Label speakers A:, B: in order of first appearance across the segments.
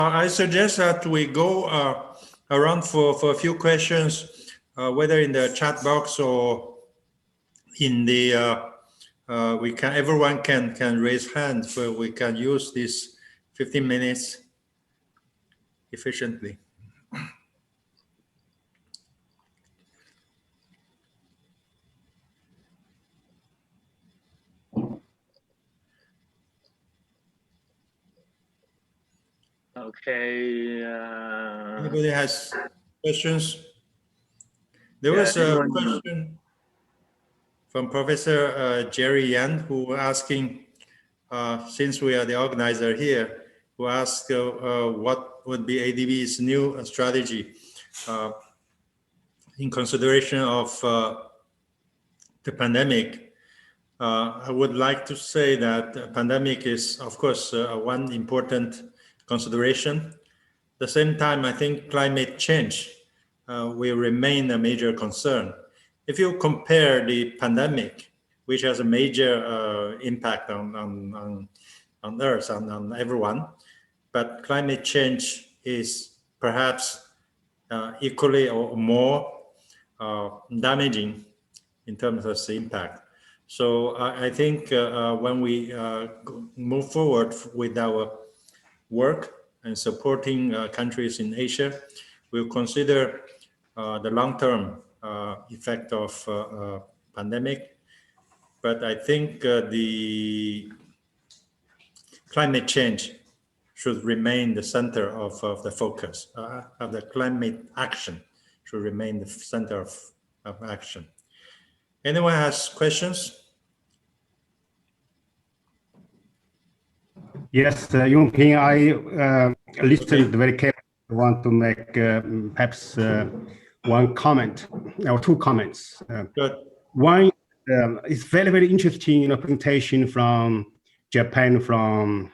A: I suggest that we go around for a few questions, whether in the chat box or in the everyone can raise hands, so we can use this 15 minutes efficiently.
B: Okay.
A: Anybody has questions? There was a question from Professor Jerry Yan, who was asking, since we are the organizer here, who asked what would be ADB's new strategy in consideration of the pandemic. I would like to say that the pandemic is, of course, one important consideration. At the same time, I think climate change will remain a major concern. If you compare the pandemic, which has a major impact on Earth, on everyone, but climate change is perhaps equally or more damaging in terms of the impact. So I think when we move forward with our work and supporting countries in Asia, we'll consider the long-term effect of pandemic. But I think the climate change should remain the center of the focus of the climate action should remain the center of action. Anyone has questions?
C: Yes, Yongping, I listened very carefully. I want to make perhaps one comment or two comments.
A: Good.
C: One is very, very interesting presentation from Japan, from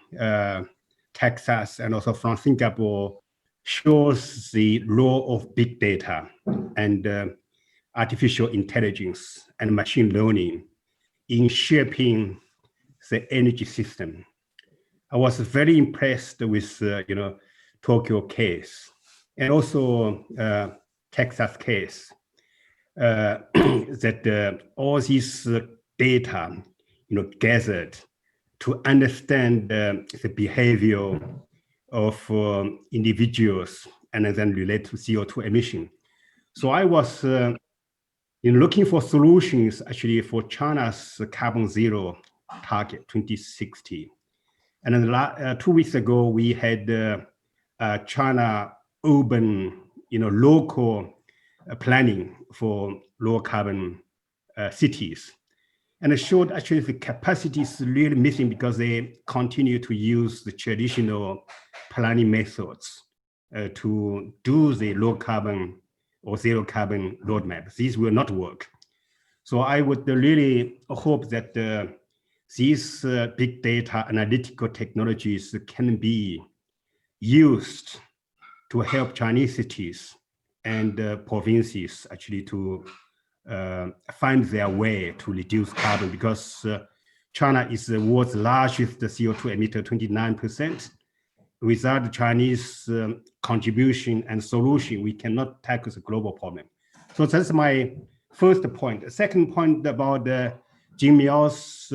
C: Texas, and also from Singapore, shows the role of big data and artificial intelligence and machine learning in shaping the energy system. I was very impressed with Tokyo case and also Texas case that all these data gathered to understand the behavior of individuals and then relate to CO2 emission. So I was looking for solutions actually for China's carbon zero target 2060. And then 2 weeks ago, we had China urban, local planning for low carbon cities. And it showed actually the capacity is really missing because they continue to use the traditional planning methods to do the low carbon or zero carbon roadmap. These will not work. So I would really hope that these big data analytical technologies can be used to help Chinese cities and provinces actually to find their way to reduce carbon, because China is the world's largest CO2 emitter, 29%. Without the Chinese contribution and solution, we cannot tackle the global problem. So that's my first point. The second point about Jing Miao's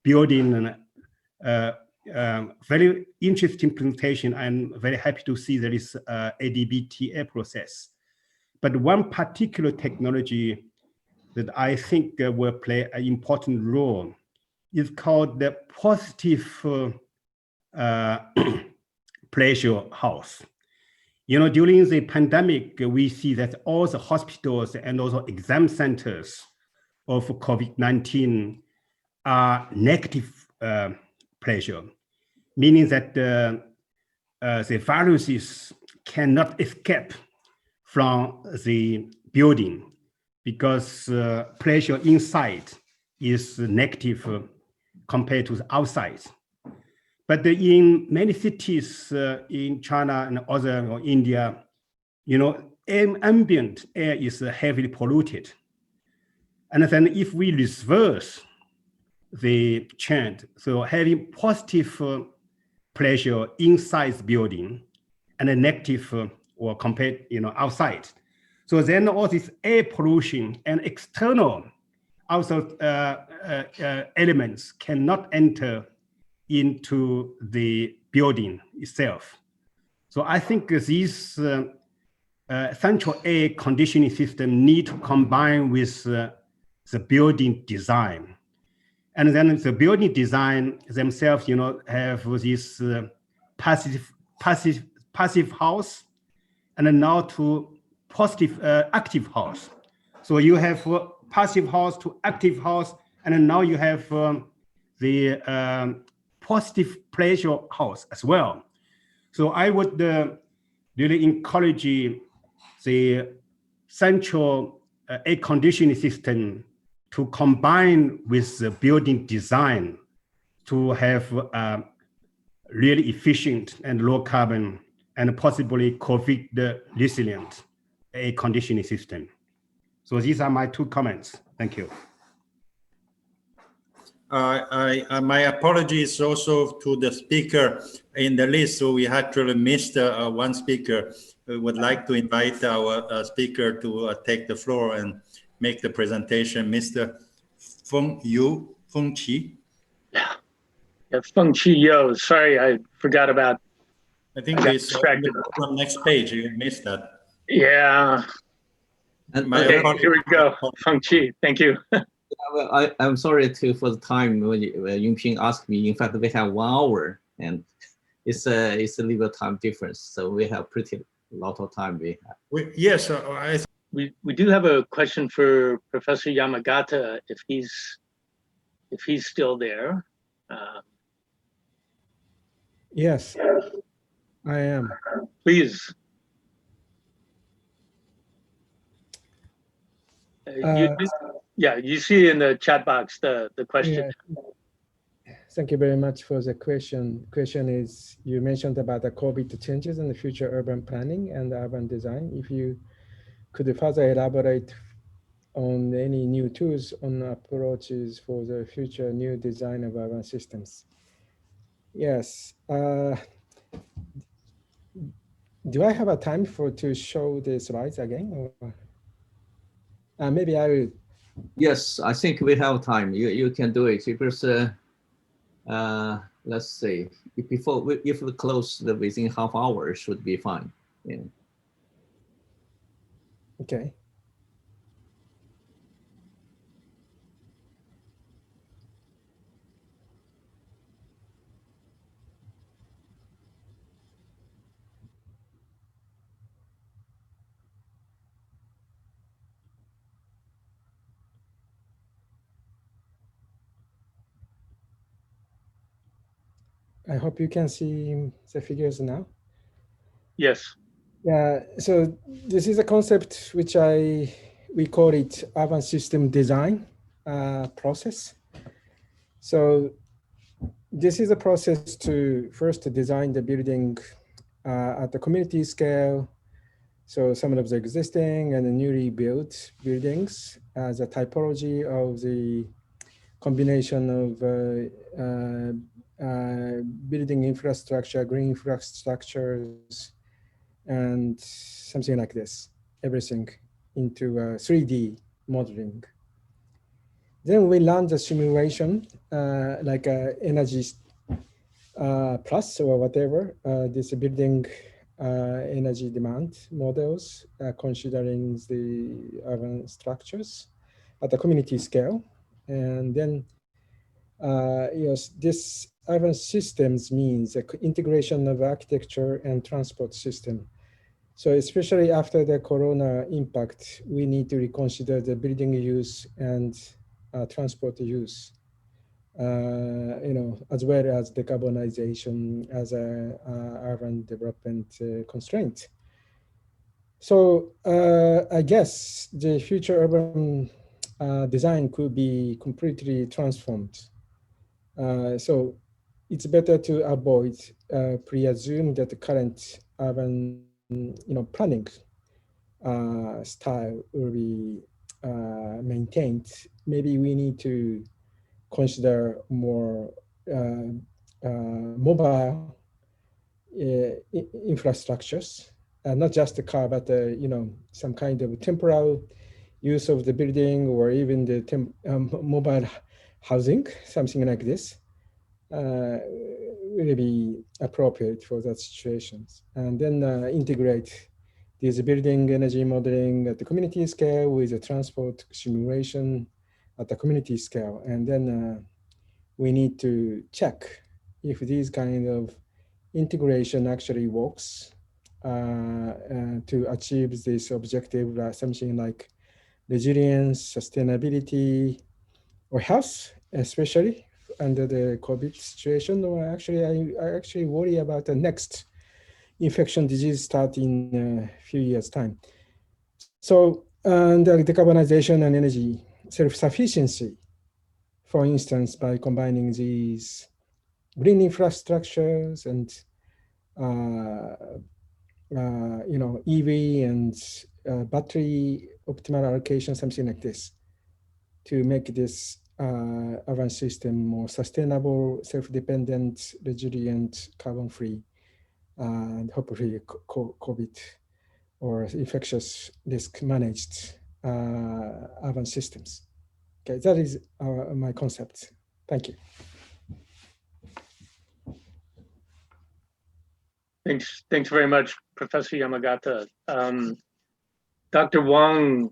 C: building very interesting presentation. I'm very happy to see there is ADBTA process. But one particular technology that I think will play an important role is called the positive pleasure house. During the pandemic, we see that all the hospitals and also exam centers of COVID-19 are negative pleasure, meaning that the viruses cannot escape from the building because pressure inside is negative compared to the outside. But in many cities in China and other or India, ambient air is heavily polluted. And then if we reverse the trend, so having positive pleasure inside the building and a negative or compared, outside. So then all this air pollution and external also elements cannot enter into the building itself. So I think these central air conditioning system need to combine with the building design. And then the building design themselves, have this passive house, and then now to positive active house. So you have passive house to active house, and then now you have the positive pleasure house as well. So I would really encourage the central air conditioning system to combine with the building design to have really efficient and low carbon and possibly COVID resilient air conditioning system. So these are my 2 comments. Thank you.
A: My apologies also to the speaker in the list. So we actually missed one speaker. We would like to invite our speaker to take the floor and make the presentation, Mr. Feng Qi.
B: Yeah, Feng Qi Yo. Sorry, I forgot about.
A: I think it's on next page. You missed that.
B: Yeah. Okay, here we go. Feng Qi, thank you.
D: Well, I'm sorry for the time when Yunping asked me. In fact, we have 1 hour, and it's a little time difference, so we have pretty lot of time.
A: Yes,
B: we do have a question for Professor Yamagata if he's still there.
E: Yes, I am.
B: Please. You see in the chat box the question.
E: Yeah. Thank you very much for the question. Question is, you mentioned about the COVID changes in the future urban planning and urban design. If you could further elaborate on any new tools on approaches for the future new design of urban systems. Yes. Do I have a time to show the slides again? Or maybe I will.
D: Yes, I think we have time. You can do it because let's see. If we close within half hour, should be fine. Yeah.
E: Okay. I hope you can see the figures now.
B: Yes.
E: Yeah, so this is a concept which we call it urban system design process. So this is a process to first design the building at the community scale. So some of the existing and the newly built buildings as a typology of the combination of building infrastructure, green infrastructures, and something like this, everything into 3D modeling. Then we run the simulation, like energy plus or whatever, this building energy demand models, considering the urban structures at the community scale. And then yes, this urban systems means integration of architecture and transport system. So especially after the corona impact, we need to reconsider the building use and transport use, as well as decarbonization as a urban development constraint. So I guess the future urban design could be completely transformed. So it's better to avoid pre-assume that the current urban planning style will be maintained. Maybe we need to consider more mobile infrastructures, not just the car, but some kind of temporal use of the building or even the mobile housing, something like this, will be appropriate for that situations. And then integrate these building energy modeling at the community scale with the transport simulation at the community scale. And then we need to check if these kind of integration actually works to achieve this objective, something like resilience, sustainability, or health, especially under the COVID situation. Or actually, I actually worry about the next infection disease start in a few years' time. So, the decarbonization and energy self-sufficiency, for instance, by combining these green infrastructures and EV and battery optimal allocation, something like this, to make this urban system more sustainable, self-dependent, resilient, carbon-free, and hopefully COVID or infectious risk managed urban systems. Okay, that is my concept. Thank you.
B: Thanks very much, Professor Yamagata. Dr. Wang,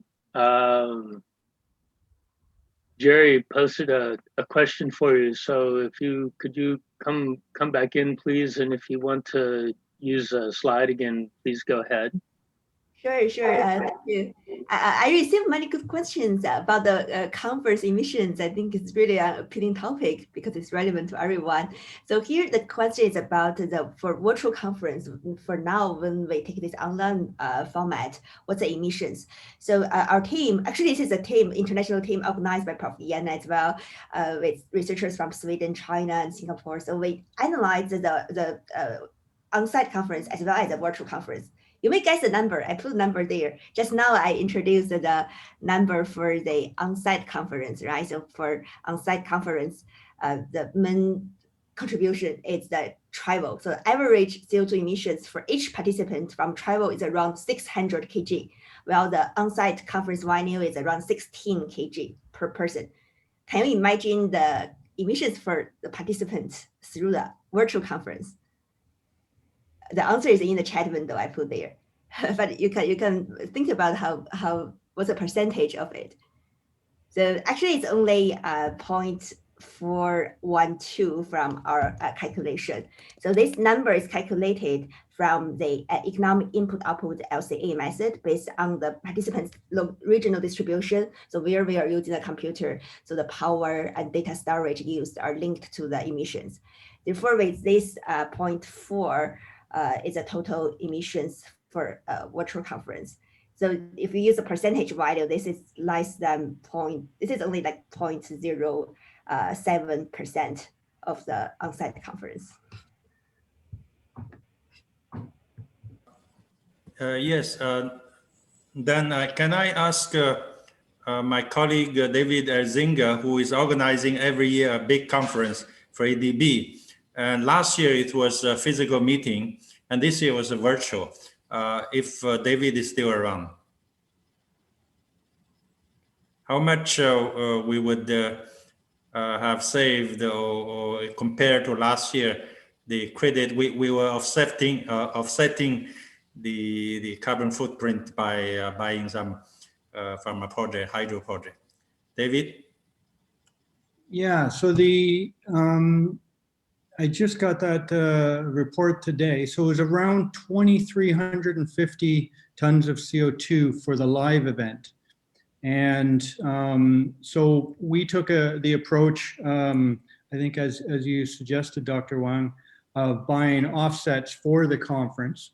B: Jerry posted a question for you. So could you come back in, please? And if you want to use a slide again, please go ahead.
F: Sure. Thank you. I received many good questions about the conference emissions. I think it's really an appealing topic because it's relevant to everyone. So here the question is about for virtual conference. For now, when we take this online format, what's the emissions? So our team, actually this is a team, international team organized by Prof. Yan as well, with researchers from Sweden, China, and Singapore. So we analyzed the on-site conference as well as the virtual conference. You may guess the number. I put the number there. Just now I introduced the number for the on-site conference, right? So for on-site conference, the main contribution is the travel. So average CO2 emissions for each participant from travel is around 600 kg, while the on-site conference venue is around 16 kg per person. Can you imagine the emissions for the participants through the virtual conference? The answer is in the chat window I put there, but you can think about what's the percentage of it. So actually it's only 0.412 from our calculation. So this number is calculated from the economic input-output LCA method based on the participants' regional distribution. So where we are using a computer, so the power and data storage used are linked to the emissions. Therefore, with this 0.4 is a total emissions for a virtual conference. So if you use a percentage value, this is less than this is only like 0.07% of the on-site conference.
A: Yes, then can I ask my colleague David Erzinga, who is organizing every year a big conference for ADB. And last year it was a physical meeting, and this year was a virtual. If David is still around, how much we would have saved or compared to last year? The credit we were offsetting the carbon footprint by buying some from a project, hydro project. David?
G: Yeah, so I just got that report today. So it was around 2,350 tons of CO2 for the live event. And so we took the approach, I think as you suggested, Dr. Wang, of buying offsets for the conference.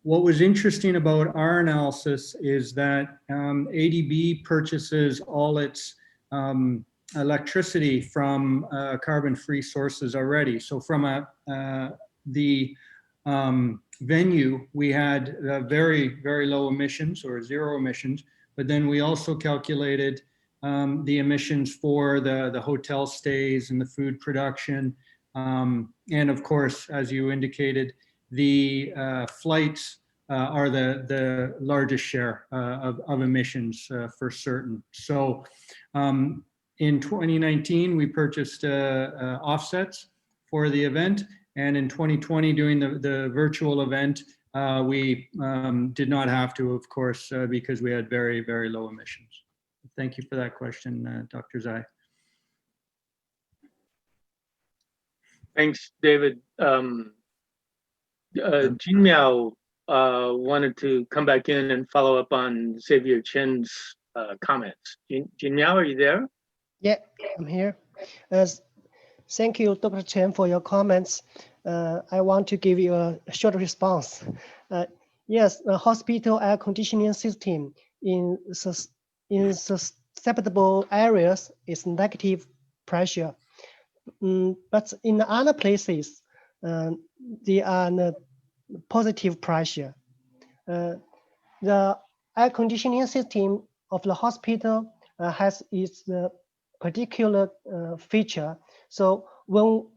G: What was interesting about our analysis is that ADB purchases all its electricity from carbon-free sources already. So from the venue, we had very, very low emissions or zero emissions, but then we also calculated the emissions for the hotel stays and the food production. And of course, as you indicated, the flights are the largest share of emissions for certain. So in 2019, we purchased offsets for the event. And in 2020, doing the virtual event, we did not have to, of course, because we had very, very low emissions. Thank you for that question, Dr. Zhai.
B: Thanks, David. Jin Miao wanted to come back in and follow up on Xavier Chen's comments. Jin Miao, are you there?
H: Yeah, I'm here. Thank you, Dr. Chen, for your comments. I want to give you a short response. Yes, the hospital air conditioning system in susceptible areas is negative pressure. But in other places, they are positive pressure. The air conditioning system of the hospital has its particular feature. So when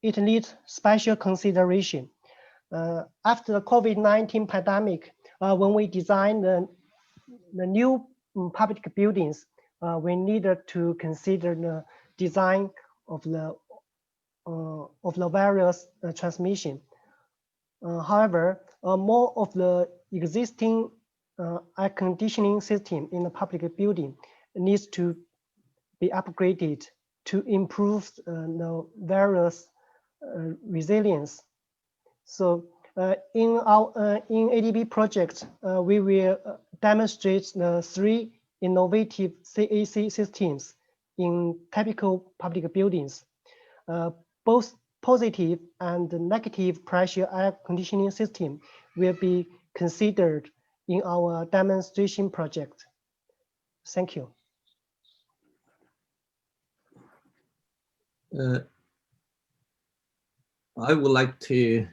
H: it needs special consideration. After the COVID-19 pandemic, when we designed the new public buildings, we needed to consider the design of the various transmission. However, more of the existing air conditioning system in the public building needs to be upgraded to improve the various resilience. So in our ADB project, we will demonstrate the 3 innovative CAC systems in typical public buildings. Both positive and negative pressure air conditioning system will be considered in our demonstration project. Thank you.
D: I would like to,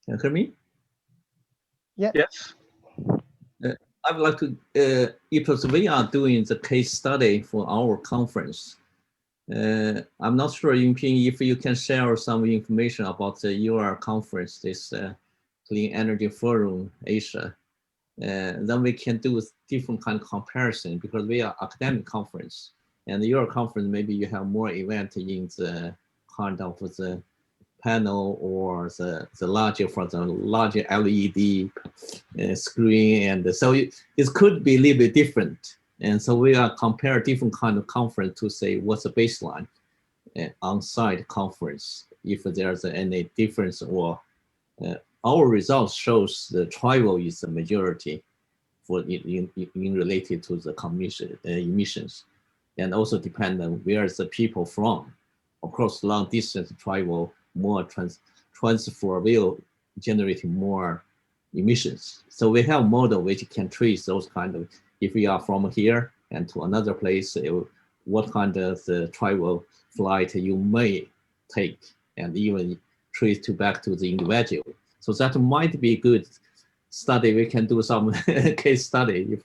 D: can you hear me?
H: Yeah.
B: Yes.
D: I would like to, because we are doing the case study for our conference. I'm not sure, Yunping, if you can share some information about your conference, this Clean Energy Forum Asia. Then we can do different kind of comparison because we are academic conference. And your conference, maybe you have more event in the kind of the panel or the larger, for the larger LED screen. And so it could be a little bit different. And so we are compare different kind of conference to say what's the baseline on-site conference, if there's any difference or our results shows the travel is the majority for in related to the emissions, and also depend on where the people from. Of course, long distance travel more transfer will generate more emissions. So we have model which can trace those kind of, if we are from here and to another place, what kind of the travel flight you may take, and even trace to back to the individual. So that might be good study. We can do some case study if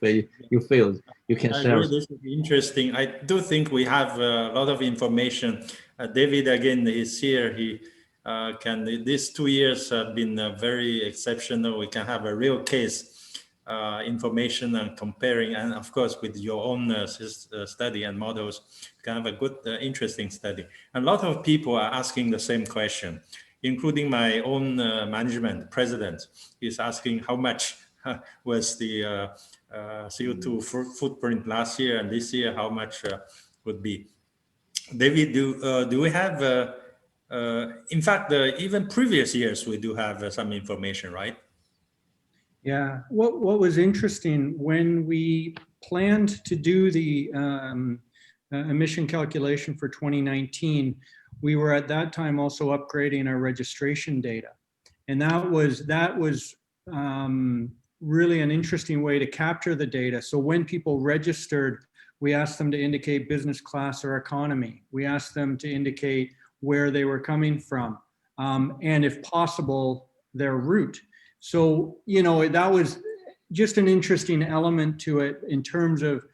D: you feel you can share.
A: This would be interesting. I do think we have a lot of information. David again is here. He these 2 years have been very exceptional. We can have a real case information and comparing, and of course with your own study and models, you can have a good, interesting study. A lot of people are asking the same question, including my own management president is asking how much was the CO2 footprint last year, and this year how much would be. David, do we have, in fact, even previous years we do have some information, right?
G: Yeah, what was interesting when we planned to do the emission calculation for 2019, we were at that time also upgrading our registration data. And that was really an interesting way to capture the data. So when people registered, we asked them to indicate business class or economy. We asked them to indicate where they were coming from, and if possible, their route. So, you know, that was just an interesting element to it in terms of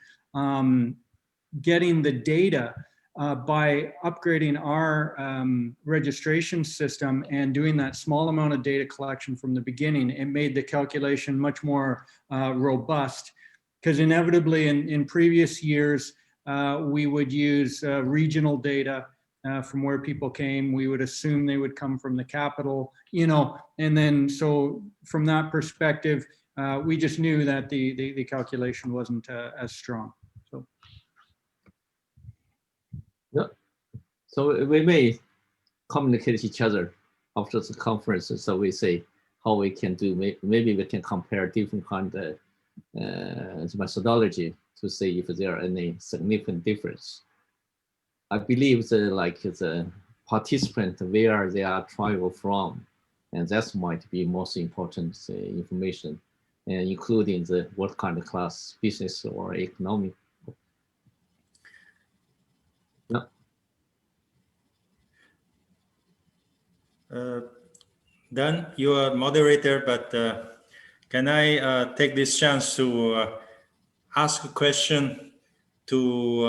G: getting the data by upgrading our registration system and doing that small amount of data collection from the beginning, it made the calculation much more robust. Because inevitably in previous years, we would use regional data from where people came. We would assume they would come from the capital, you know, and then so from that perspective, we just knew that the calculation wasn't as strong. So.
D: Yeah. So we may communicate each other after the conference. So we say how we can do, maybe we can compare different kind of methodology to see if there are any significant difference. I believe the participant where they are travel from, and that might be most important information, and including the what kind of class, business or economic. Yeah.
A: Dan, you are moderator, but can I take this chance to ask a question to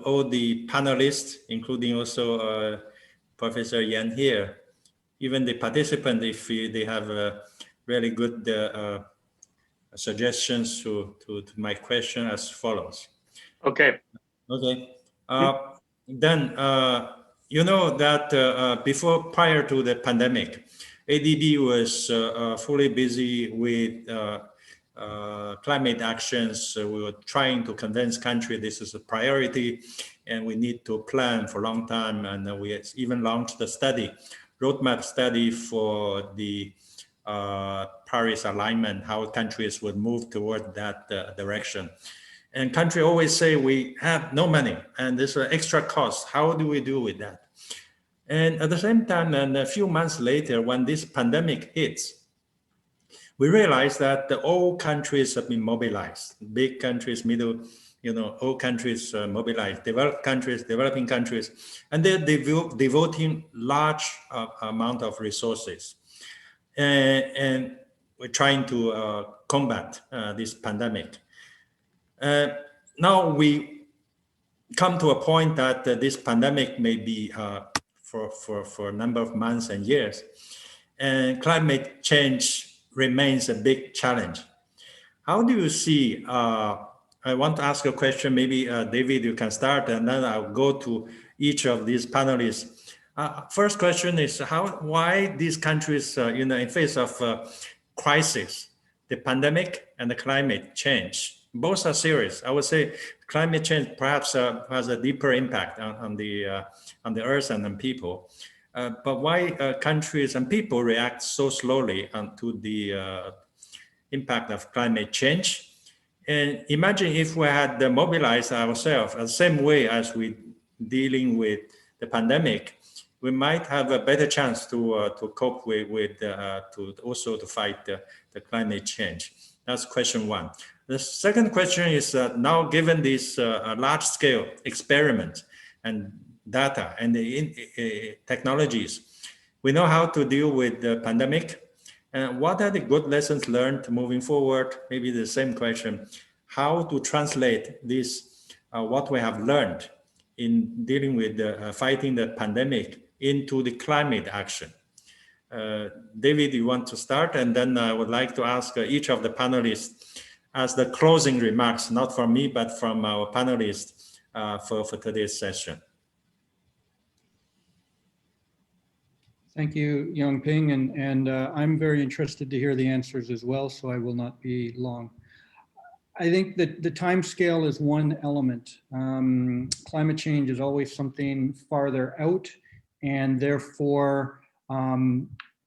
A: all the panelists, including also Professor Yan here, even the participant, if they have really good suggestions to my question as follows.
B: Okay.
A: Okay. Then, you know that prior to the pandemic, ADB was fully busy with climate actions. We were trying to convince country this is a priority and we need to plan for a long time. And we even launched the roadmap study for the Paris alignment, how countries would move toward that direction. And country always say we have no money and there's an extra cost. How do we do with that? And at the same time, and a few months later, when this pandemic hits, we realized that all countries have been mobilized. Big countries, middle, all countries mobilized, developed countries, developing countries, and they're devoting large amount of resources. And we're trying to combat this pandemic. Now we come to a point that this pandemic may be for a number of months and years, and climate change remains a big challenge. How do you see, I want to ask a question, maybe David, you can start, and then I'll go to each of these panelists. First question is why these countries, in face of crisis, the pandemic and the climate change, both are serious. I would say climate change perhaps has a deeper impact on the earth and on people. But why countries and people react so slowly to the impact of climate change? And imagine if we had mobilized ourselves the same way as we dealing with the pandemic, we might have a better chance to cope with to fight the climate change. That's question one. The second question is now given this large-scale experiment and data and the technologies, we know how to deal with the pandemic. And what are the good lessons learned moving forward? Maybe the same question, how to translate this, what we have learned in dealing with fighting the pandemic into the climate action. David, you want to start? And then I would like to ask each of the panelists as the closing remarks, not from me, but from our panelists for today's session.
G: Thank you, Yongping, and I'm very interested to hear the answers as well, so I will not be long. I think that the time scale is one element. Climate change is always something farther out, and therefore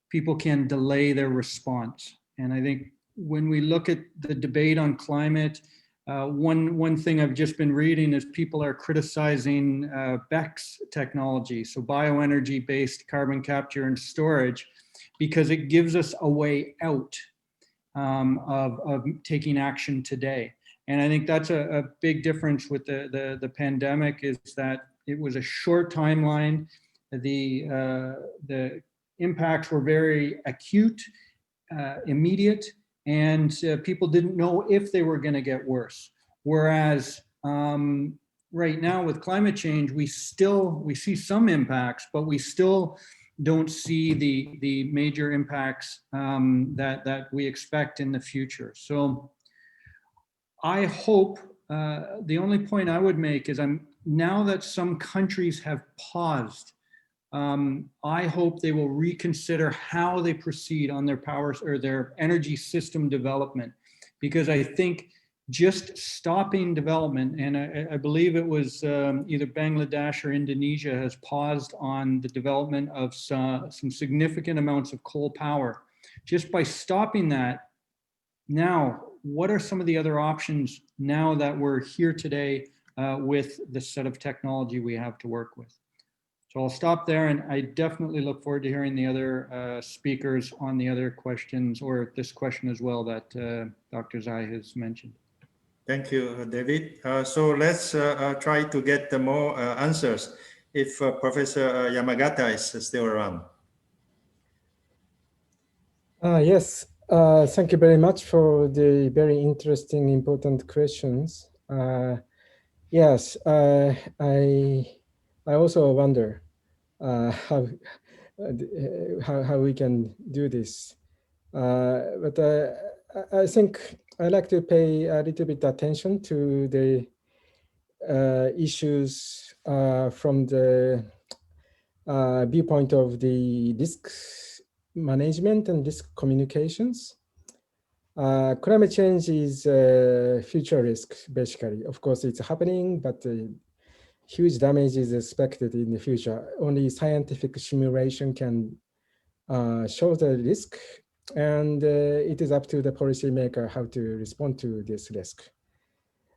G: people can delay their response. And I think when we look at the debate on climate, one thing I've just been reading is people are criticizing BECCS technology, so bioenergy-based carbon capture and storage, because it gives us a way out of taking action today. And I think that's a big difference with the pandemic, is that it was a short timeline. The impacts were very acute, immediate, and people didn't know if they were going to get worse. Whereas right now with climate change, we see some impacts, but we still don't see the major impacts that we expect in the future. So I hope, the only point I would make is now that some countries have paused, I hope they will reconsider how they proceed on their powers or their energy system development, because I think just stopping development, and I believe it was either Bangladesh or Indonesia has paused on the development of some significant amounts of coal power. Just by stopping that, now, what are some of the other options now that we're here today with the set of technology we have to work with? So I'll stop there, and I definitely look forward to hearing the other speakers on the other questions, or this question as well that Dr. Zai has mentioned.
A: Thank you, David. So let's try to get more answers if Professor Yamagata is still around.
E: Yes, thank you very much for the very interesting, important questions. Yes, I also wonder how we can do this. But I think I'd like to pay a little bit attention to the issues from the viewpoint of the risk management and risk communications. Climate change is a future risk, basically. Of course, it's happening, but huge damage is expected in the future. Only scientific simulation can show the risk, and it is up to the policymaker how to respond to this risk.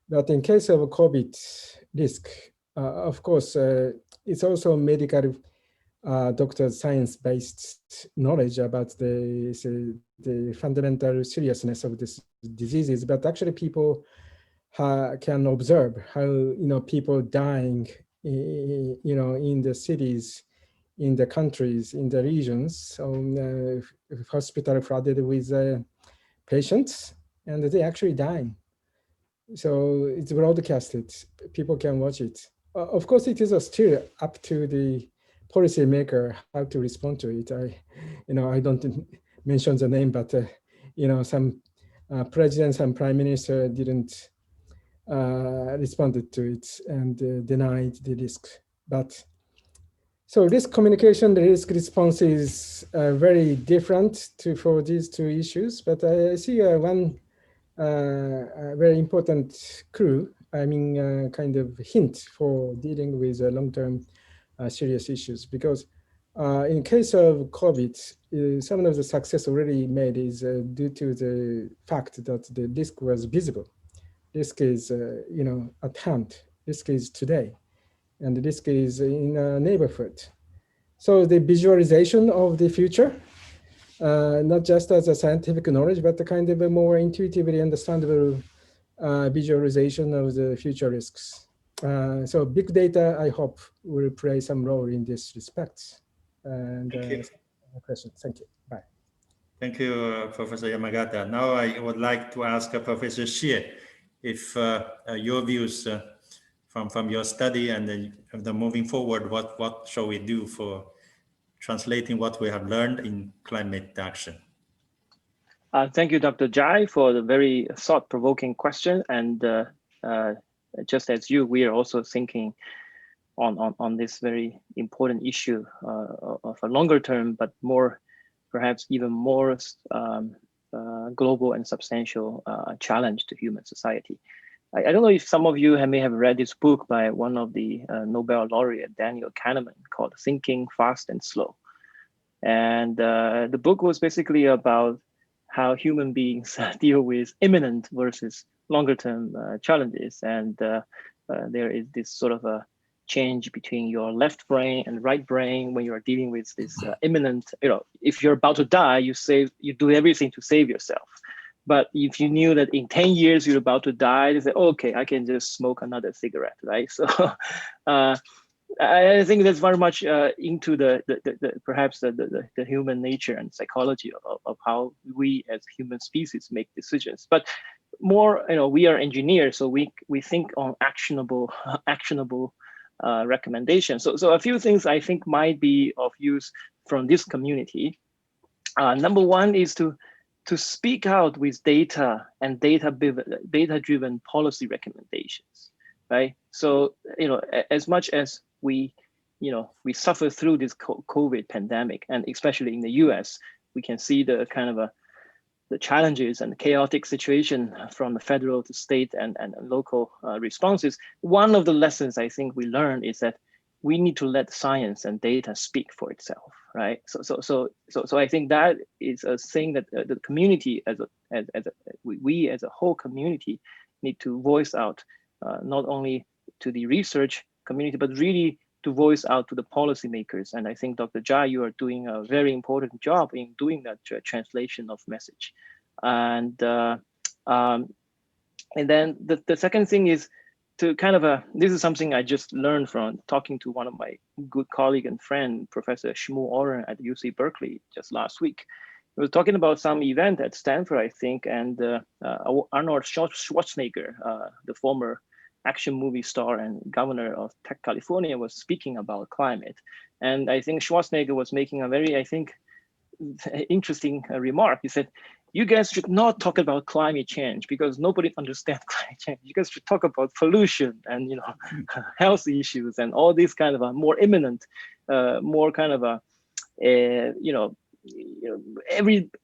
E: But in case of COVID risk, of course, it's also medical doctors' science-based knowledge about the fundamental seriousness of this diseases. But actually, people can observe how people dying, in the cities, in the countries, in the regions, hospital flooded with patients, and they actually dying. So it's broadcasted. People can watch it. Of course, it is still up to the policymaker how to respond to it. I don't mention the name, but some presidents and prime minister didn't respond to it and denied the risk. But so risk communication, the risk response is very different for these two issues. But I see one very important clue, kind of hint for dealing with long-term serious issues. Because in case of COVID, some of the success already made is due to the fact that the risk was visible. Risk is, at hand. Risk is today. And the risk is in a neighborhood. So the visualization of the future, not just as a scientific knowledge, but a kind of a more intuitively understandable visualization of the future risks. So big data, I hope, will play some role in this respect. And
A: Thank you.
E: Question. Thank you. Bye.
A: Thank you, Professor Yamagata. Now I would like to ask Professor Xie if your views from your study and then moving forward, what shall we do for translating what we have learned in climate action?
B: Thank you, Dr. Jai, for the very thought-provoking question. And just as you, we are also thinking on this very important issue of a longer term, but more, perhaps even more global and substantial challenge to human society. I don't know if some of you may have read this book by one of the Nobel laureate, Daniel Kahneman, called Thinking Fast and Slow. And the book was basically about how human beings deal with imminent versus longer term challenges. And there is this sort of a change between your left brain and right brain when you are dealing with this imminent, if you're about to die, you do everything to save yourself. But if you knew that in 10 years you're about to die, you say, oh, okay, I can just smoke another cigarette, right? So I think that's very much into perhaps the human nature and psychology of how we as human species make decisions. But more, we are engineers, so we think on actionable recommendations. So a few things I think might be of use from this community. Number one is to speak out with data and data-driven policy recommendations, right? So as much as we suffer through this COVID pandemic, and especially in the U.S., we can see the kind of the challenges and the chaotic situation from the federal to state and local responses. One of the lessons I think we learned is that we need to let science and data speak for itself, right? So I think that is a thing that the community we as a whole community need to voice out, not only to the research community, but really to voice out to the policymakers. And I think Dr. Jai, you are doing a very important job in doing that translation of message. And then the second thing is to kind of this is something I just learned from talking to one of my good colleague and friend, Professor Shmuel Oren at UC Berkeley just last week. He was talking about some event at Stanford, I think, and Arnold Schwarzenegger, the former action movie star and governor of California, was speaking about climate. And I think Schwarzenegger was making a very, I think, interesting remark. He said, you guys should not talk about climate change because nobody understands climate change. You guys should talk about pollution and health issues and all these kind of a more imminent, more kind of a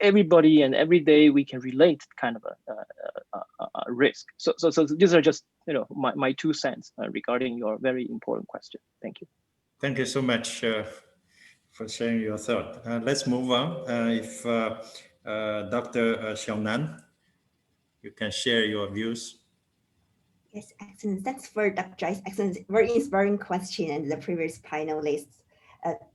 B: everybody and every day we can relate kind of a risk. So these are just my 2 cents regarding your very important question. Thank you.
A: Thank you so much for sharing your thought. Let's move on. If Dr. Xiaonan, you can share your views.
F: Yes, excellent. Thanks for Dr. Jai's excellent, very inspiring question and the previous panelists'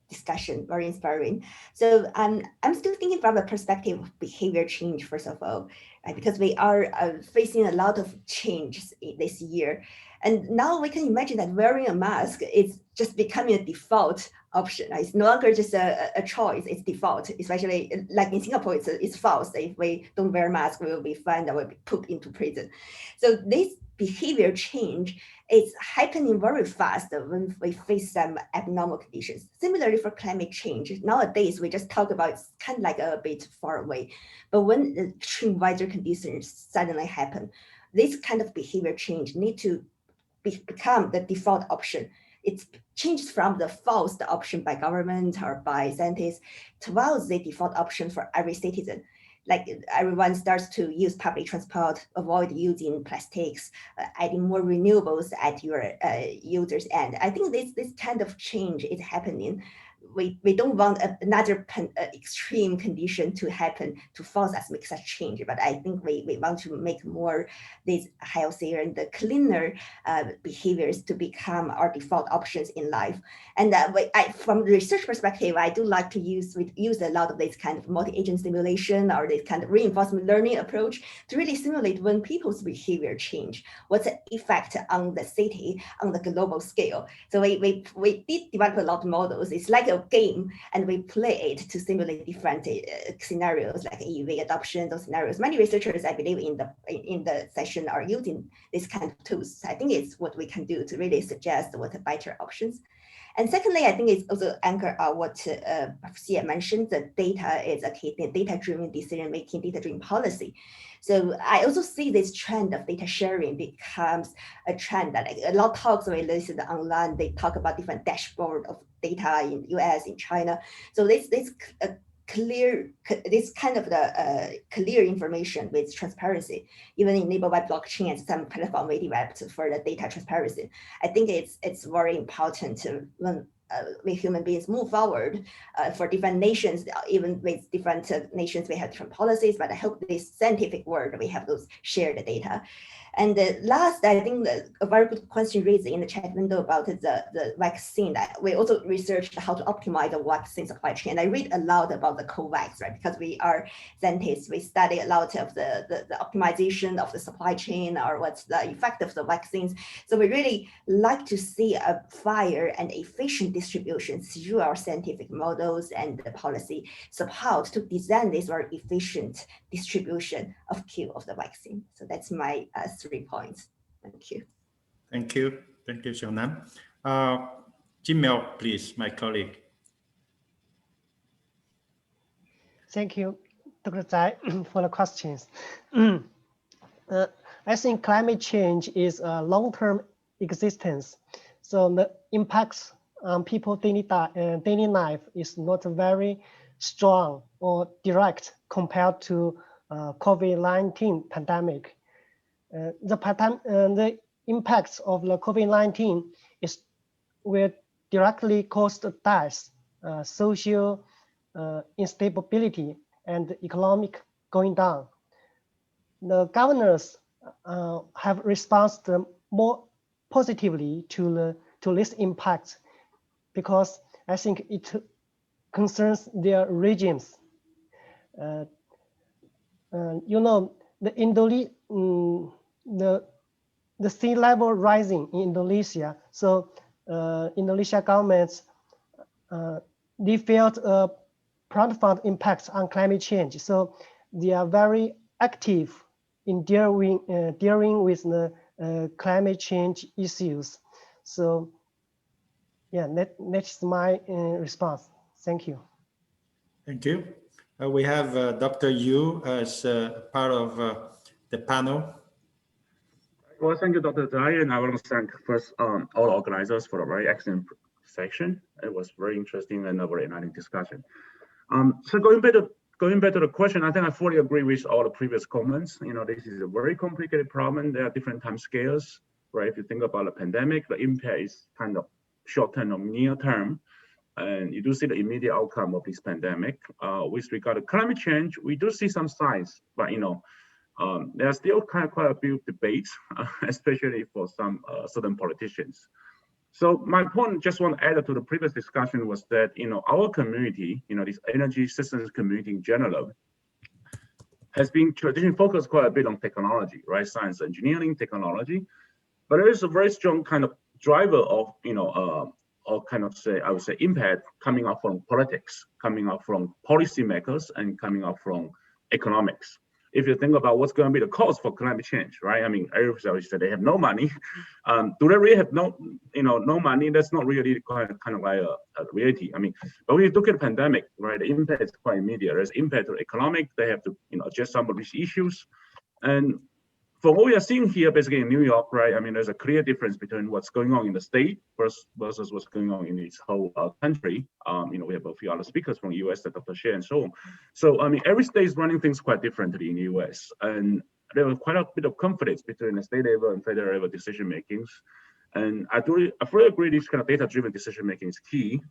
F: discussion, very inspiring. So I'm still thinking from the perspective of behavior change, first of all, right? Because we are facing a lot of changes this year. And now we can imagine that wearing a mask is just becoming a default option. It's no longer just a choice, it's default, especially like in Singapore, it's false. If we don't wear a mask, we will be fined and we'll be put into prison. So this behavior change is happening very fast when we face some abnormal conditions. Similarly for climate change, nowadays we just talk about it's kind of like a bit far away, but when the extreme weather conditions suddenly happen, this kind of behavior change need to become the default option. It changes from the false option by government or by scientists towards the default option for every citizen. Like everyone starts to use public transport, avoid using plastics, adding more renewables at your user's end. I think this kind of change is happening. We don't want another extreme condition to happen to force us to make such change, but I think we want to make more these healthier and the cleaner behaviors to become our default options in life. And from the research perspective, I do like to use a lot of this kind of multi-agent simulation or this kind of reinforcement learning approach to really simulate when people's behavior change, what's the effect on the city, on the global scale. So we did develop a lot of models. It's like a game, and we play it to simulate different scenarios like EV adoption, those scenarios. Many researchers, I believe, in the session are using this kind of tools. I think it's what we can do to really suggest what are better options. And secondly, I think it's also anchor what Xie mentioned, that data is a key thing, data-driven decision-making, data-driven policy. So I also see this trend of data sharing becomes a trend that a lot of talks we listen online, they talk about different dashboard of data in US, in China. So this clear information with transparency, even enabled by blockchain and some platform we developed for the data transparency. I think it's very important to when we human beings move forward for different nations, even with different nations, we have different policies, but I hope this scientific world, we have those shared data. And last, I think a very good question raised in the chat window about the vaccine. We also researched how to optimize the vaccine supply chain. I read a lot about the COVAX, right? Because we are scientists, we study a lot of the optimization of the supply chain or what's the effect of the vaccines. So we really like to see a fair and efficient distribution through our scientific models and the policy support to design this very efficient distribution of Q of the vaccine. So that's my 3 points. Thank you.
A: Thank you. Thank you, Xiaonan. Jim Mel, please, my colleague.
H: Thank you, Dr. Zhai, for the questions. I think climate change is a long-term existence. So the impacts on people's daily life is not very strong or direct compared to COVID-19 pandemic. The impacts of the COVID-19 will directly cause deaths, social instability, and economic going down. The governors have responded more positively to this impact because I think it concerns their regimes. You know, the sea level rising in Indonesia. So Indonesia governments they felt profound impacts on climate change. So they are very active in dealing with the climate change issues. So yeah, that's my response. Thank you.
A: Thank you. We have Dr. Yu as part of the panel.
I: Well, thank you, Dr. Zhai, and I want to thank first all organizers for a very excellent section. It was very interesting and a very enlightening discussion. So going back to the question, I think I fully agree with all the previous comments. You know, this is a very complicated problem. There are different time scales, right? If you think about a pandemic, the impact is kind of short-term or near-term. And you do see the immediate outcome of this pandemic. With regard to climate change, we do see some signs, but you know, there's still quite a few debates, especially for some certain politicians. So my point, just want to add to the previous discussion, was that you know our community, you know, this energy systems community in general, has been traditionally focused quite a bit on technology, right? Science, engineering, technology, but there is a very strong kind of driver of you know. Or kind of say, I would say, impact coming up from politics, coming up from policymakers, and coming up from economics. If you think about what's going to be the cause for climate change, right? I mean, everybody said they have no money. Do they really have no money? That's not really kind of like a reality. I mean, but when you look at the pandemic, right, the impact is quite immediate. There's impact to economic. They have to, you know, adjust some of these issues, and from what we are seeing here, basically in New York, right? I mean, there's a clear difference between what's going on in the state versus what's going on in this whole country. You know, we have a few other speakers from the US, Dr. Shea and so on. So, I mean, every state is running things quite differently in the US. And there was quite a bit of conflicts between the state level and federal level decision makings. And I fully agree this kind of data-driven decision making is key.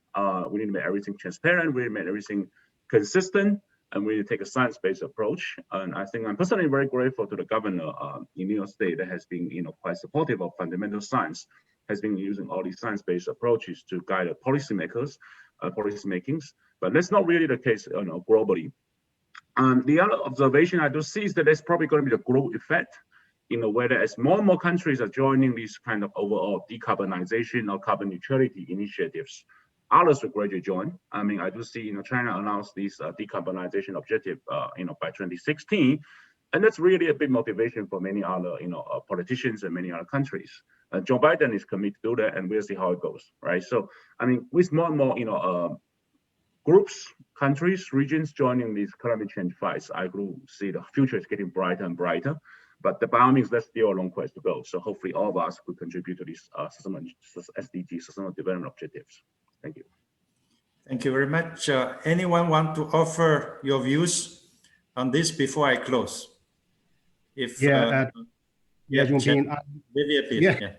I: We need to make everything transparent. We need to make everything consistent. And we take a science-based approach. And I think I'm personally very grateful to the governor in New York State that has been, you know, quite supportive of fundamental science, has been using all these science-based approaches to guide the policymakers, policy makings. But that's not really the case, you know, globally. The other observation I do see is that there's probably going to be the growth effect in a way that as more and more countries are joining these kind of overall decarbonization or carbon neutrality initiatives, others will gradually join. I mean, I do see, you know, China announced this decarbonization objective, you know, by 2016, and that's really a big motivation for many other, you know, politicians and many other countries. Joe Biden is committed to do that, and we'll see how it goes, right? So, I mean, with more and more, you know, groups, countries, regions joining these climate change fights, I do see the future is getting brighter and brighter. But by all means, there's still a long way to go. So hopefully, all of us could contribute to these SDG, Sustainable Development Objectives. Thank you.
A: Thank you very much. Anyone want to offer your views on this before I close? If
C: Vivian,
A: please.
C: Yeah.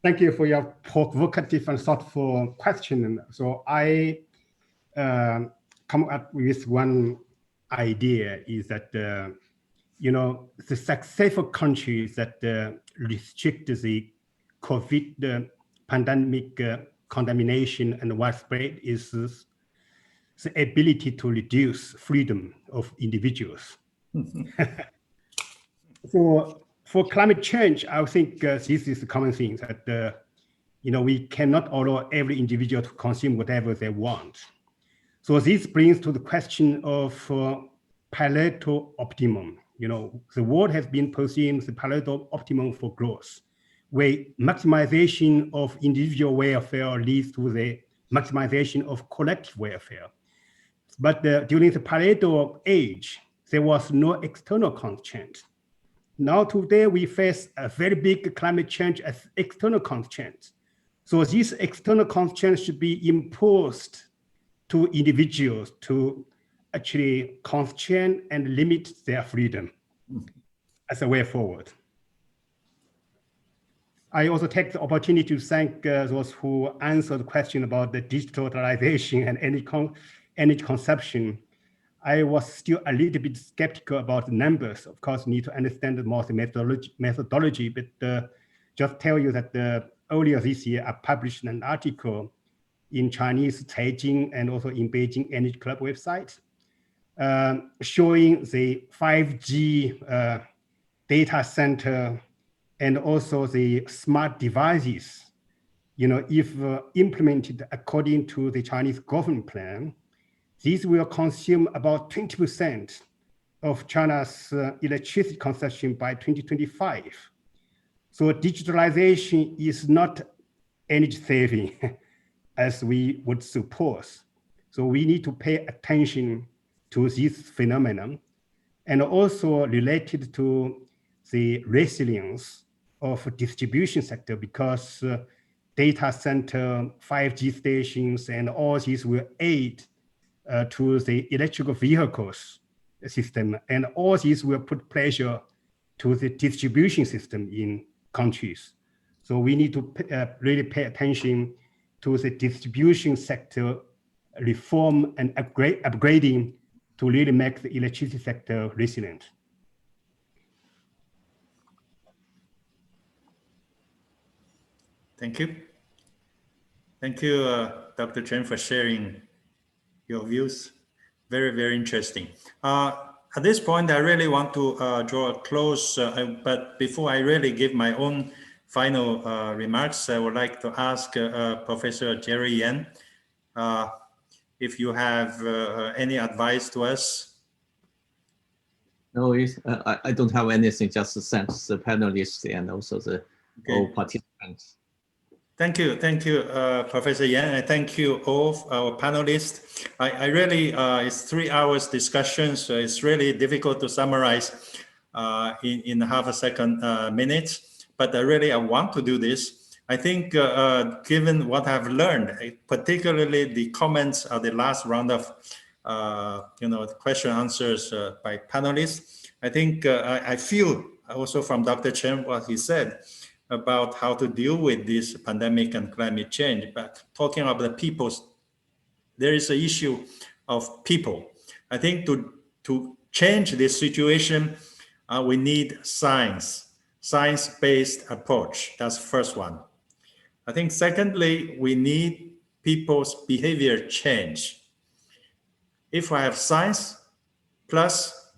C: Thank you for your provocative and thoughtful question. So I come up with one idea is that the successful countries that restrict the COVID pandemic contamination and widespread is the ability to reduce freedom of individuals. For climate change, I think this is a common thing that we cannot allow every individual to consume whatever they want. So this brings to the question of Pareto optimum. The world has been pursuing the Pareto optimum for growth, where maximization of individual welfare leads to the maximization of collective welfare. But during the Pareto age, there was no external constraint. Now today we face a very big climate change as external constraints. So these external constraints should be imposed to individuals to actually constrain and limit their freedom as a way forward. I also take the opportunity to thank those who answered the question about the digitalization and energy consumption. I was still a little bit skeptical about the numbers. Of course, need to understand more the methodology, but just tell you that earlier this year, I published an article in Chinese Caijing and also in Beijing Energy Club website, showing the 5G data center and also the smart devices, if implemented according to the Chinese government plan, these will consume about 20% of China's electricity consumption by 2025. So digitalization is not energy saving as we would suppose. So we need to pay attention to this phenomenon and also related to the resilience of distribution sector, because data center, 5G stations, and all these will aid to the electrical vehicles system, and all these will put pressure to the distribution system in countries. So we need to really pay attention to the distribution sector reform and upgrading to really make the electricity sector resilient.
A: Thank you. Thank you, Dr. Chen, for sharing your views. Very, very interesting. At this point, I really want to draw a close, but before I really give my own final remarks, I would like to ask Professor Jerry Yan if you have any advice to us.
D: No, I don't have anything, just thanks the panelists and also the all participants.
A: Thank you, Professor Yan, and thank you all our panelists. I really, it's 3 hours discussion, so it's really difficult to summarize in half a second minutes, but I want to do this. I think given what I've learned, particularly the comments of the last round of the question answers by panelists, I think I feel also from Dr. Chen what he said about how to deal with this pandemic and climate change. But talking about the peoples, there is an issue of people. I think to change this situation, we need science-based approach. That's the first one. I think secondly, we need people's behavior change. If I have science plus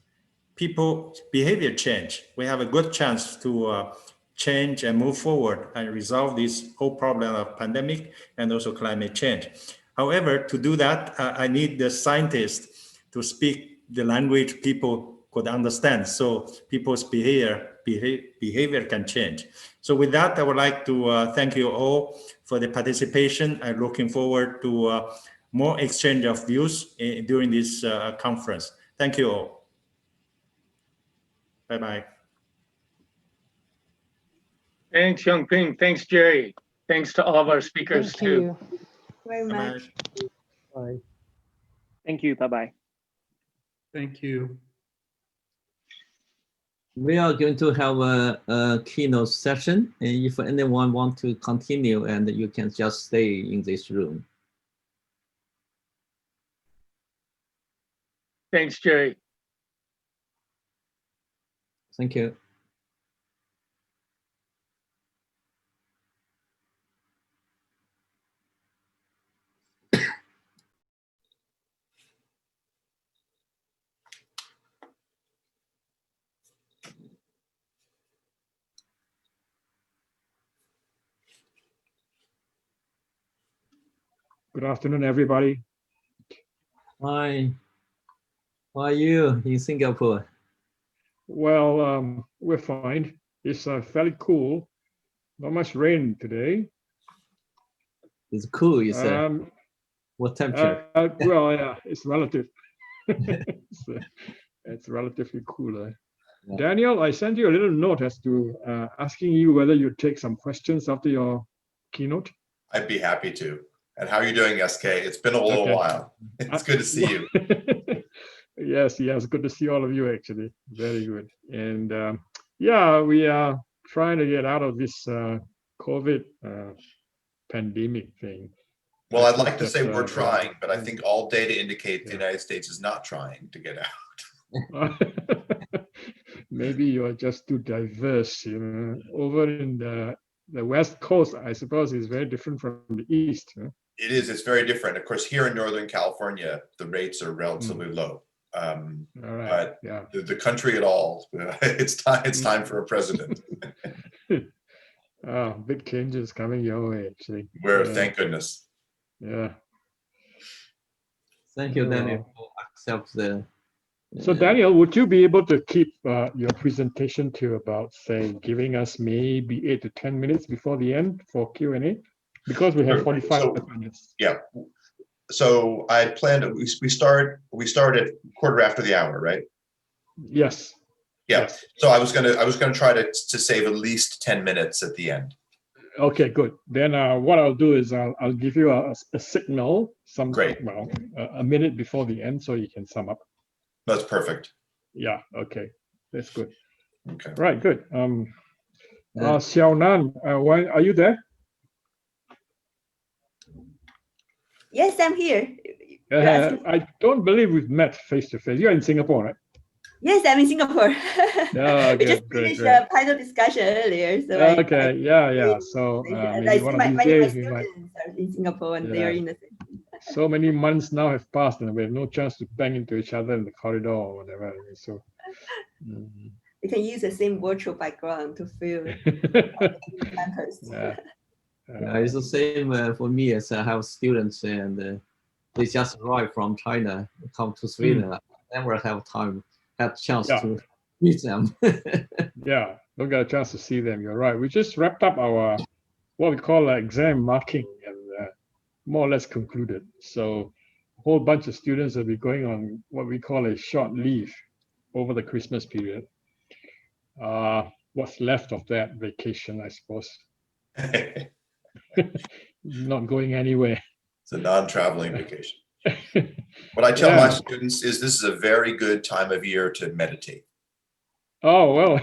A: people's behavior change, we have a good chance to change and move forward and resolve this whole problem of pandemic and also climate change. However, to do that, I need the scientists to speak the language people could understand, so people's behavior can change. So with that, I would like to thank you all for the participation. I'm looking forward to more exchange of views during this conference. Thank you all. Bye-bye.
J: Thanks, Youngping. Thanks, Jerry. Thanks to all of our speakers too.
F: Thank you very much.
E: Bye.
B: Thank you. Bye-bye.
G: Thank you.
D: We are going to have a keynote session, and if anyone wants to continue, and you can just stay in this room.
J: Thanks, Jerry.
D: Thank you.
K: Good afternoon, everybody.
D: Hi. How are you in Singapore?
K: Well, we're fine. It's fairly cool. Not much rain today.
D: It's cool, you said. What temperature?
K: Well, yeah, it's relative. it's relatively cooler. Yeah. Daniel, I sent you a little note as to asking you whether you'd take some questions after your keynote.
L: I'd be happy to. And how are you doing, SK? It's been a little while. It's good to see you.
K: Yes, good to see all of you, actually. Very good. And yeah, we are trying to get out of this COVID pandemic thing.
L: Well, I'd like to say we're trying, but I think all data indicate the United States is not trying to get out.
K: Maybe you are just too diverse. You know, over in the West Coast, I suppose, is very different from the East. Huh?
L: It is. It's very different. Of course, here in Northern California, the rates are relatively low. But the country at all, it's time for a president.
K: Big changes coming your way, actually.
L: Thank goodness.
K: Yeah.
D: Thank you, Daniel, for accept the.
K: So Daniel, would you be able to keep your presentation to about, say, giving us maybe 8 to 10 minutes before the end for Q&A? Because we have 45 minutes.
L: Yeah. So I planned we start at quarter after the hour, right?
K: Yes.
L: Yeah.
K: Yes.
L: So I was gonna try to save at least 10 minutes at the end.
K: Okay, good. Then what I'll do is I'll give you a signal, a minute before the end, so you can sum up.
L: That's perfect.
K: Yeah. Okay. That's good.
L: Okay.
K: Right. Good. Xiaonan, are you there?
F: Yes, I'm here.
K: I don't believe we've met face to face. You're in Singapore, right?
F: Yes, I'm in Singapore. We just finished a panel discussion earlier. So
K: okay, yeah. So maybe one of these days we might.
F: Are in Singapore and they are in the same.
K: So many months now have passed and we have no chance to bang into each other in the corridor or whatever. So
F: we can use the same virtual background to feel campus.
D: It's the same for me as I have students and they just arrived from China, come to Sweden. I never have chance to meet them.
K: Yeah, don't get a chance to see them. You're right. We just wrapped up our what we call exam marking and more or less concluded. So a whole bunch of students will be going on what we call a short leave over the Christmas period. What's left of that vacation, I suppose. Not going anywhere.
L: It's a non-traveling vacation. What I tell my students is this is a very good time of year to meditate.
K: Oh, well.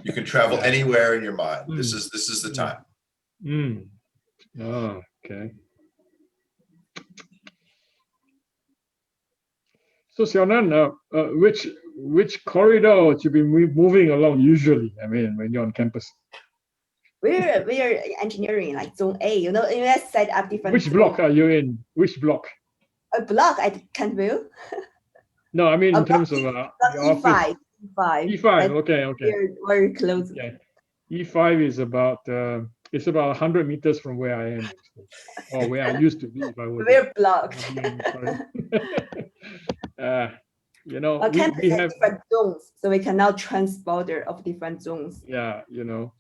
L: You can travel anywhere in your mind. This is the time.
K: Oh, okay. So Xiaonan, which corridor would you be moving along usually? I mean, when you're on campus.
F: We're engineering, like zone A. You know, you guys set up different.
K: Which block are you in? Which block?
F: A block at Cantville.
K: No, I mean in terms of
F: E5.
K: E5. Okay.
F: We're very close.
K: Yeah. E5 is about it's about 100 meters from where I am, or where I used to be. If I were
F: we're blocked.
K: You know,
F: we have different zones, so we can now trans-border of different zones.
K: Yeah, you know,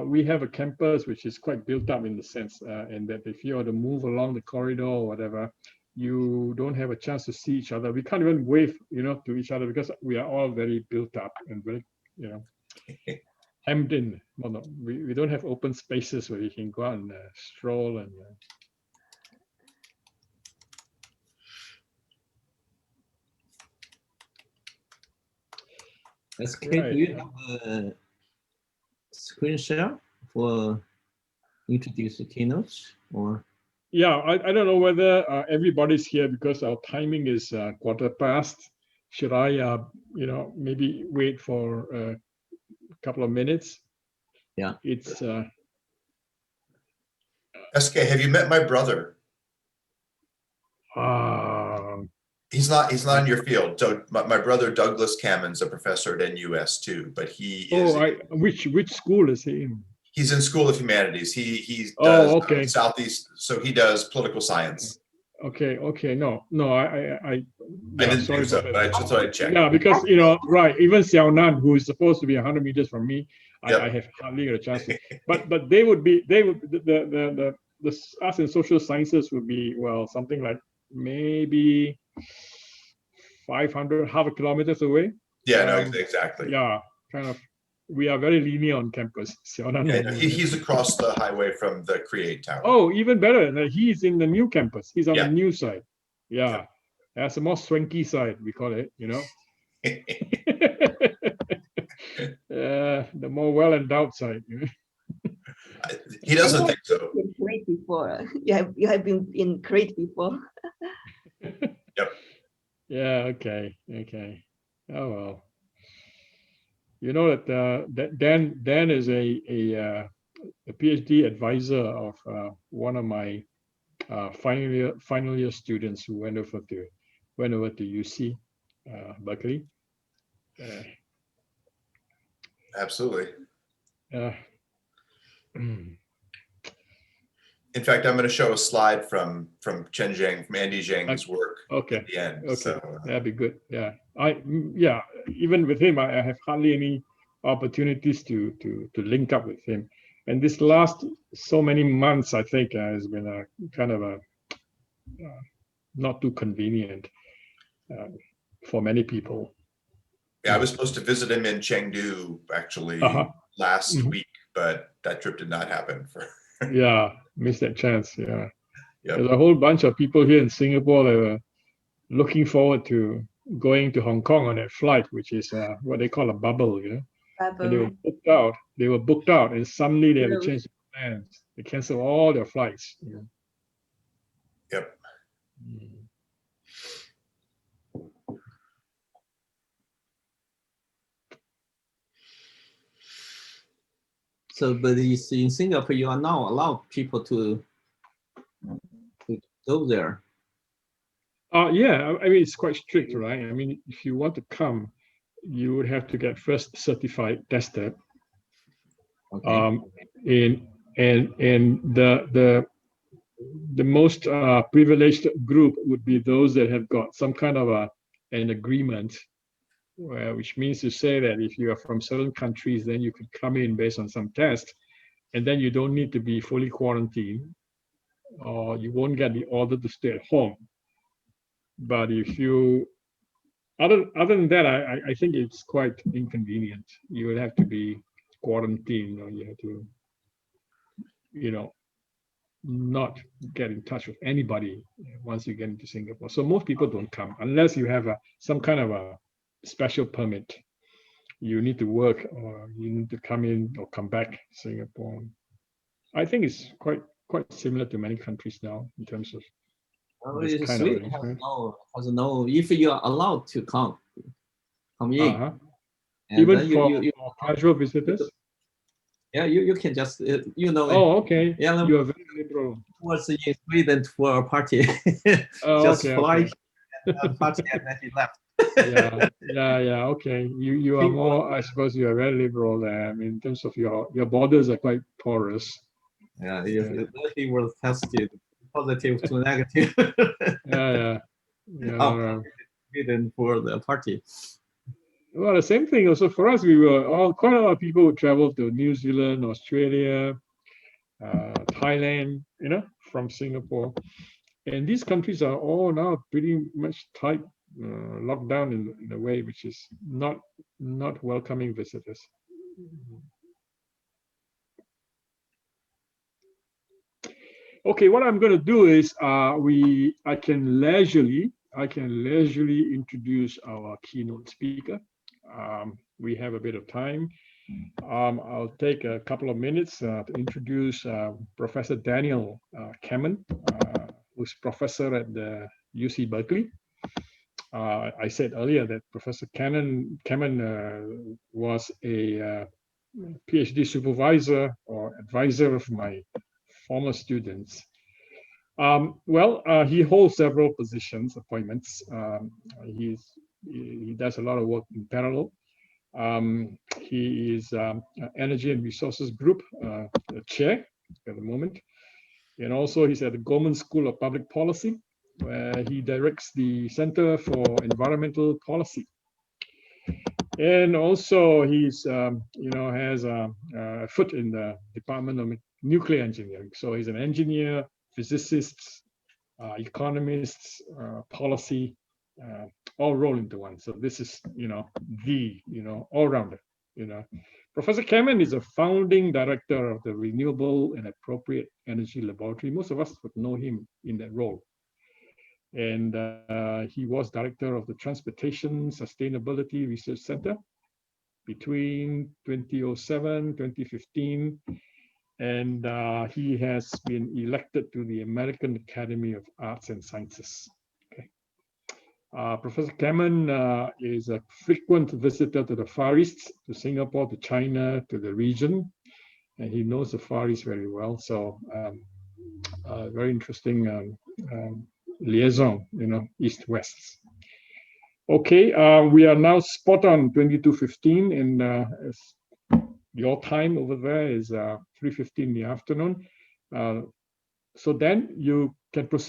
K: we have a campus which is quite built up in the sense, and that if you are to move along the corridor or whatever, you don't have a chance to see each other. We can't even wave, you know, to each other because we are all very built up and very, you know, hemmed in. Well, no, we don't have open spaces where you can go out and stroll and.
D: SK, do you have a screen share for introduce the keynotes or?
K: Yeah, I don't know whether everybody's here because our timing is 1/4 past. Should I, you know, maybe wait for couple of minutes.
D: Yeah.
K: It's
L: SK, have you met my brother? He's not in your field. So my brother Douglas Kammen's a professor at NUS too, but he is.
K: Which school is he in?
L: He's in School of Humanities. He does Southeast, so he does political science.
K: Okay. No, I
L: didn't think so, but I just thought I'd check.
K: Yeah, because right, even Xiaonan, who is supposed to be 100 meters from me, I have hardly got a chance to. But the arts and social sciences would be, well, something like maybe 500, half a kilometers away.
L: Yeah, no, exactly.
K: Yeah, kind of. We are very linear on campus.
L: Yeah, he's across the highway from the Create Tower.
K: Oh, even better. He's in the new campus. He's on the new side. Yeah, that's the more swanky side, we call it, the more well-endowed side.
L: He doesn't think so.
F: Create before. You have been in Create before.
L: Yep.
K: Yeah, okay. Oh, well. You know that Dan is a PhD advisor of one of my final year students who went over to UC Berkeley.
L: Absolutely. In fact, I'm going to show a slide from Chen Zheng, from Andy Zheng's work at the end.
K: Okay,
L: so,
K: that'd be good. Yeah, even with him, I have hardly any opportunities to link up with him. And this last so many months, I think, has been a kind of a not too convenient for many people.
L: Yeah, I was supposed to visit him in Chengdu actually last week, but that trip did not happen.
K: Yeah, missed that chance. Yeah. There's a whole bunch of people here in Singapore that were looking forward to going to Hong Kong on that flight, which is what they call a bubble,
F: Bubble.
K: And they were booked out, and suddenly they had to change their plans. They cancel all their flights.
L: Yep.
D: So, but in Singapore, you are now allowed people to go there.
K: Yeah, I mean, it's quite strict, right? I mean, if you want to come, you would have to get first certified tested. Okay. And the most privileged group would be those that have got some kind of an agreement, which means to say that if you are from certain countries, then you could come in based on some test, and then you don't need to be fully quarantined, or you won't get the order to stay at home. But if you, other than that, I think it's quite inconvenient. You would have to be quarantined, or you have to, not get in touch with anybody once you get into Singapore. So most people don't come unless you have some kind of a special permit. You need to work, or you need to come in or come back to Singapore. I think it's quite similar to many countries now in terms of this kind of arrangement.
D: Has no, if you are allowed to come in,
K: even for casual visitors.
D: Yeah, you can just
K: Oh, okay.
D: Yeah,
K: you are very liberal.
D: Was in Sweden for a party. Just fly and party, and then he left.
K: Yeah. Okay. You are more. I suppose you are very liberal there. I mean, in terms of your borders are quite porous.
D: Yeah, he was tested positive to negative.
K: Yeah.
D: Sweden for the party.
K: Well, the same thing also for us. We were quite a lot of people who traveled to New Zealand, Australia, Thailand, from Singapore. And these countries are all now pretty much tight, locked down in a way which is not welcoming visitors. Okay, what I'm going to do is I can leisurely introduce our keynote speaker. We have a bit of time. I'll take a couple of minutes to introduce Professor Daniel Kammen, who's professor at the UC Berkeley. I said earlier that Professor Kammen was a PhD supervisor or advisor of my former students. He holds several positions, appointments. He does a lot of work in parallel. He is Energy and Resources Group chair at the moment. And also he's at the Goldman School of Public Policy, where he directs the Center for Environmental Policy. And also he's, has a foot in the Department of Nuclear Engineering. So he's an engineer, physicist, economist, policy, all roll into one. So this is, all-rounder, Professor Cameron is a founding director of the Renewable and Appropriate Energy Laboratory. Most of us would know him in that role. And he was director of the Transportation Sustainability Research Center between 2007, 2015. And he has been elected to the American Academy of Arts and Sciences. Okay. Professor Cameron is a frequent visitor to the Far East, to Singapore, to China, to the region, and he knows the Far East very well. So very interesting liaison, East-West. Okay, we are now spot on 22:15, and your time over there is 3:15 in the afternoon. So then you can proceed.